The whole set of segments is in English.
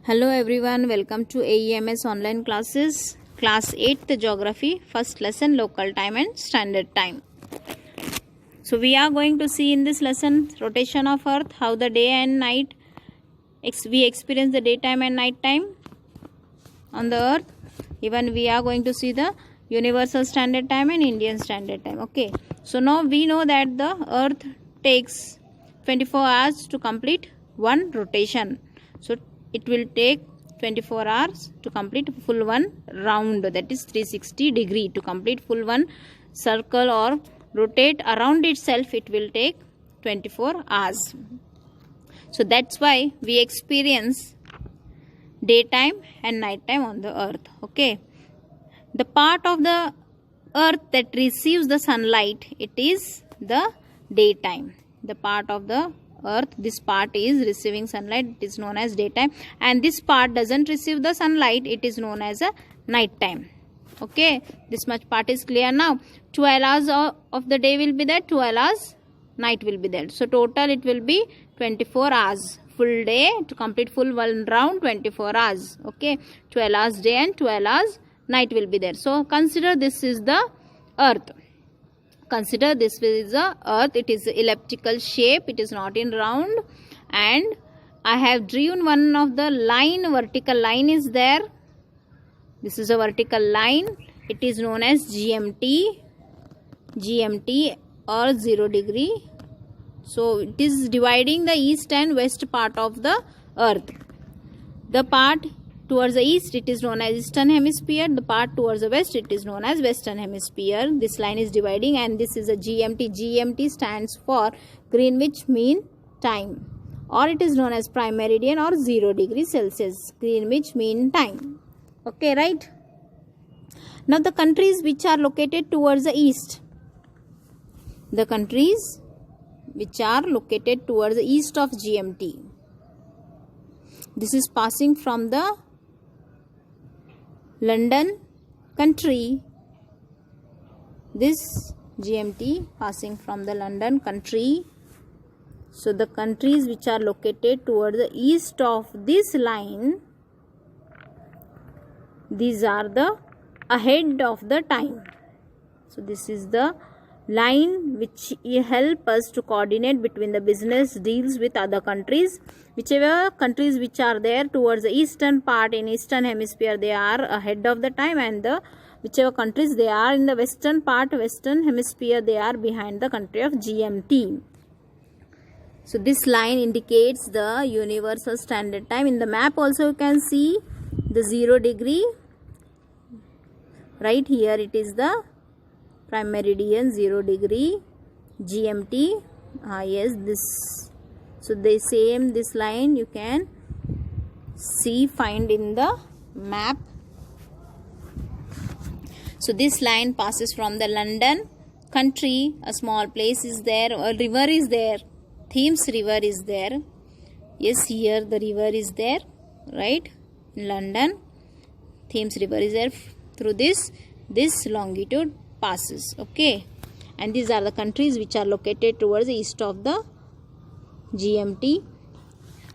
Hello everyone, welcome to AEMS online classes, class 8th geography, first lesson local time and standard time. So we are going to see in this lesson rotation of earth, how the day and night we experience the daytime and night time on the earth. Even we are going to see the universal standard time and Indian standard time. Okay, so now we know that the earth takes 24 hours to complete one rotation. So it will take 24 hours to complete full one round, that is 360 degree. To complete full one circle or rotate around itself, it will take 24 hours. So that's why we experience daytime and nighttime on the earth. Okay, the part of the earth that receives the sunlight, it is the daytime. The part of the earth, this part is receiving sunlight, it is known as daytime, and this part doesn't receive the sunlight, it is known as a nighttime. Okay, this much part is clear now. 12 hours of the day will be there, 12 hours night will be there. So total it will be 24 hours. Full day to complete full one round, 24 hours. Okay, 12 hours day and 12 hours night will be there. So consider this is the earth. Consider this is the earth. It is elliptical shape, it is not in round, and I have drawn one of the line, vertical line is there. This is a vertical line, it is known as GMT or 0 degree. So it is dividing the east and west part of the earth. The part towards the east, it is known as eastern hemisphere. The part towards the west, it is known as western hemisphere. This line is dividing, and this is a GMT. GMT stands for Greenwich Mean Time, or it is known as prime meridian or 0 degree Celsius. Greenwich Mean Time. Okay, right? Now the countries which are located towards the east. The countries which are located towards the east of GMT. This is passing from the London country. This GMT passing from the London country. So the countries which are located towards the east of this line, these are the ahead of the time. So this is the line which help us to coordinate between the business deals with other countries. Whichever countries which are there towards the eastern part in eastern hemisphere, they are ahead of the time, and the whichever countries they are in the western part, western hemisphere, they are behind the country of GMT. So this line indicates the universal standard time. In the map also you can see the 0 degree. Right here it is the prime meridian, 0 degree GMT. Yes, this. So the same this line you can see, find in the map. So this line passes from the London country. A small place is there, a river is there, Thames river is there. Yes, here the river is there, right? In London, Thames river is there. Through this longitude passes. Okay, and these are the countries which are located towards the east of the GMT.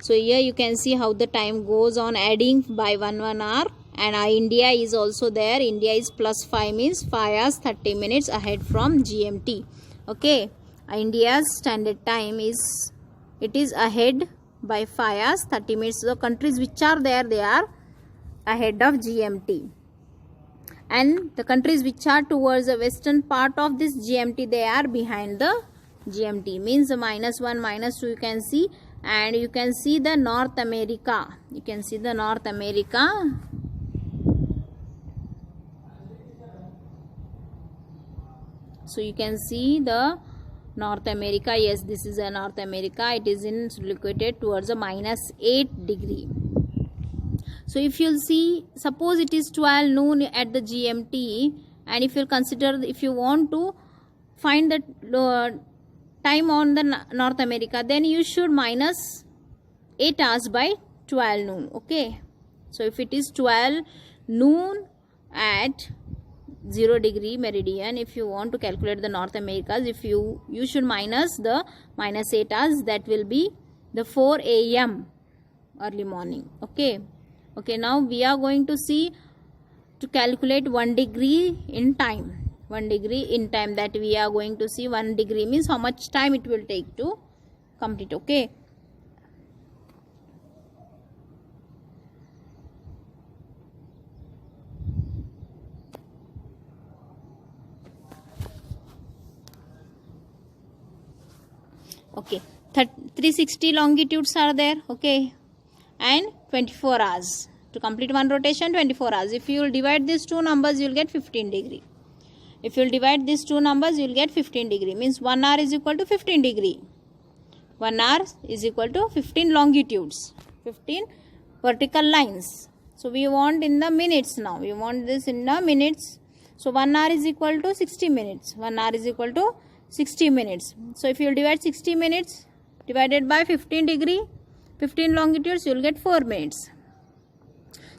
So here you can see how the time goes on, adding by 1 hour, and India is also there. India is +5, means 5 hours 30 minutes ahead from GMT. Okay, India's standard time is, it is ahead by 5 hours 30 minutes. So countries which are there, they are ahead of GMT. And the countries which are towards the western part of this GMT, they are behind the GMT. Means the -1, -2 you can see, and you can see the North America. You can see the North America. So you can see the North America. Yes, this is a North America. It is located towards a -8 degree. So if you'll see, suppose it is 12 noon at the GMT, and if you consider, if you want to find the time on the North America, then you should minus 8 hours by 12 noon. Okay, so if it is 12 noon at 0 degree meridian, if you want to calculate the North Americas, if you should minus the -8 hours, that will be the 4 AM early morning. Okay, Okay, now we are going to see to calculate 1 degree in time. 1 degree in time, that we are going to see 1 degree means how much time it will take to complete. Okay. Okay, 360 longitudes are there. Okay, and 24 hours to complete one rotation. 24 hours. If you will divide these two numbers, you will get 15 degree. If you will divide these two numbers, you will get 15 degree. Means 1 hour is equal to 15 degree. 1 hour is equal to 15 longitudes, 15 vertical lines. So we want in the minutes now. We want this in the minutes. So 1 hour is equal to 60 minutes. 1 hour is equal to 60 minutes. So if you divide 60 minutes divided by 15 degree, 15 longitudes, you will get 4 minutes.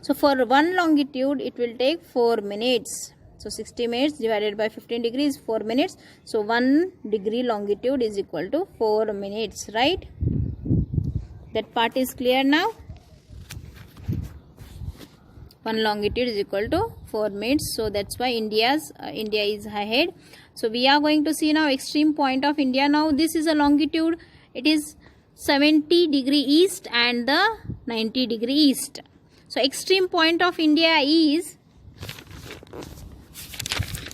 So for 1 longitude, it will take 4 minutes. So 60 minutes divided by 15 degrees, 4 minutes. So 1 degree longitude is equal to 4 minutes, right? That part is clear now. 1 longitude is equal to 4 minutes. So that's why India is ahead. So we are going to see now extreme point of India. Now this is a longitude. It is 70 degree east and the 90 degree east. So extreme point of India is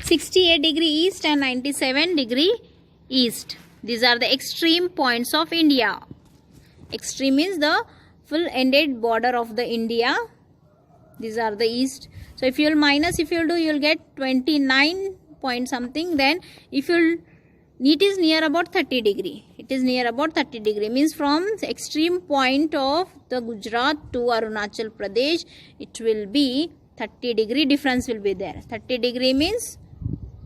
68 degree east and 97 degree east. These are the extreme points of India. Extreme means the full ended border of the India. These are the east. So if you will minus, if you will do, you will get 29 point something. Then if you will, it is near about 30 degree. It is near about 30 degree. Means from the extreme point of the Gujarat to Arunachal Pradesh, it will be 30 degree difference will be there. 30 degree means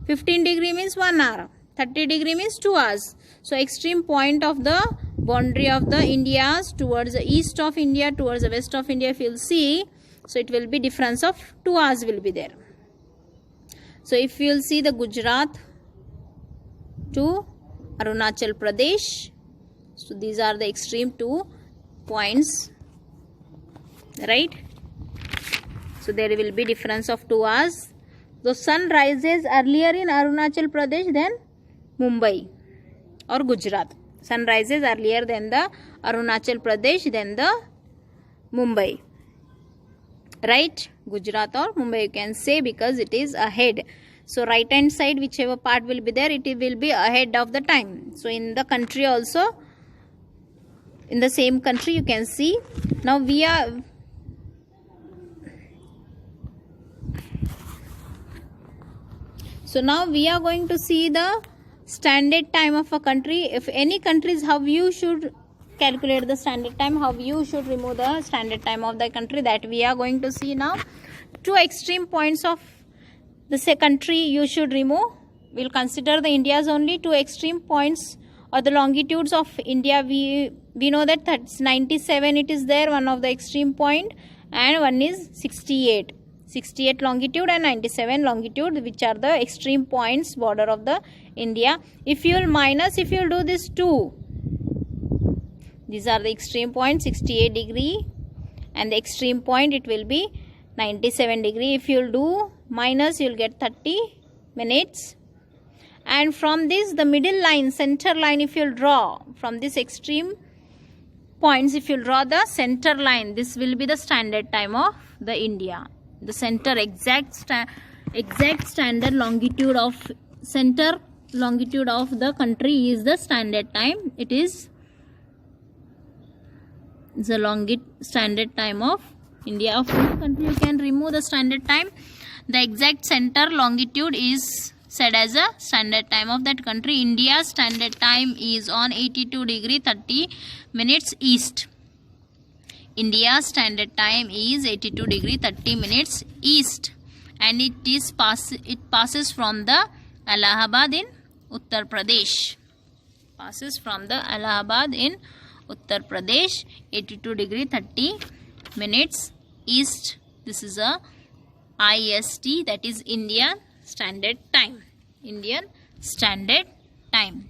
15 degree means 1 hour. 30 degree means 2 hours. So extreme point of the boundary of the India towards the east of India, towards the west of India, if you will see, so it will be difference of 2 hours will be there. So if you will see the Gujarat to Arunachal Pradesh, so these are the extreme 2 points, right? So there will be difference of 2 hours. The sun rises earlier in Arunachal Pradesh than Mumbai or Gujarat. Sun rises earlier than the Arunachal Pradesh than the Mumbai, right? Gujarat or Mumbai you can say, because it is ahead. So right hand side, whichever part will be there, it will be ahead of the time. So in the country also, in the same country you can see. Now we are going to see the standard time of a country. If any countries, how you should calculate the standard time, how you should remove the standard time of the country, that we are going to see now. 2 extreme points of the country you should remove. We will consider the India's only 2 extreme points or the longitudes of India. We know that that's 97 it is there, one of the extreme point, and one is 68 longitude and 97 longitude, which are the extreme points border of the India. If you will minus, if you will do this 2, these are the extreme point 68 degree and the extreme point it will be 97 degree. If you will do minus, you will get 30 minutes. And from this, the middle line, center line, if you will draw from this extreme points, if you will draw the center line, this will be the standard time of the India. The center exact standard longitude of center longitude of the country is the standard time. It is the standard time of India. Of which country you can remove the standard time? The exact center longitude is said as a standard time of that country. India's standard time is on 82 degree 30 minutes east. India's standard time is 82 degree 30 minutes east, and it passes from the Allahabad in Uttar Pradesh. Passes from the Allahabad in Uttar Pradesh, 82 degree 30 minutes east. This is a IST, that is Indian Standard Time. Indian Standard Time.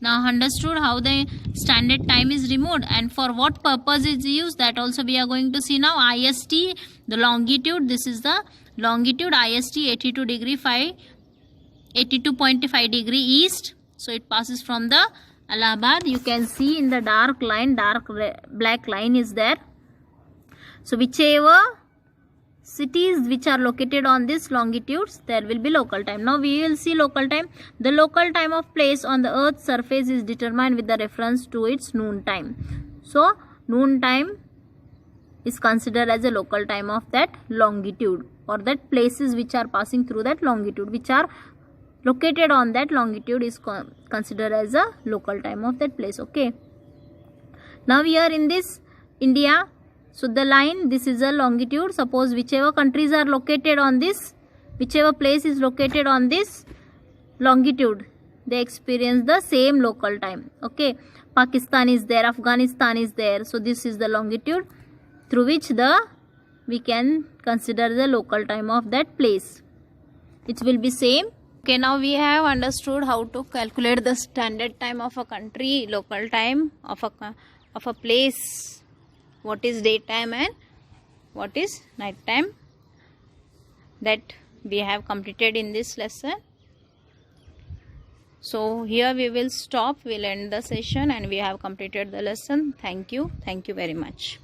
Now understood how the standard time is removed and for what purpose is used, that also we are going to see now. IST, the longitude, this is the longitude, IST 82.5 degree east. So it passes from the Allahabad. You can see in the dark line, black line is there. So whichever cities which are located on this longitudes, there will be local time. Now we will see local time. The local time of place on the earth's surface is determined with the reference to its noon time. So noon time is considered as a local time of that longitude, or that places which are passing through that longitude, which are located on that longitude, is considered as a local time of that place. Okay. Now here in this India, so the line, this is a longitude. Suppose whichever countries are located on this, whichever place is located on this longitude, they experience the same local time. Okay. Pakistan is there, Afghanistan is there. So this is the longitude through which we can consider the local time of that place. It will be same. Okay, now we have understood how to calculate the standard time of a country, local time of a place, what is daytime and what is night time. That we have completed in this lesson. So here we will stop, we'll end the session, and we have completed the lesson. Thank you very much.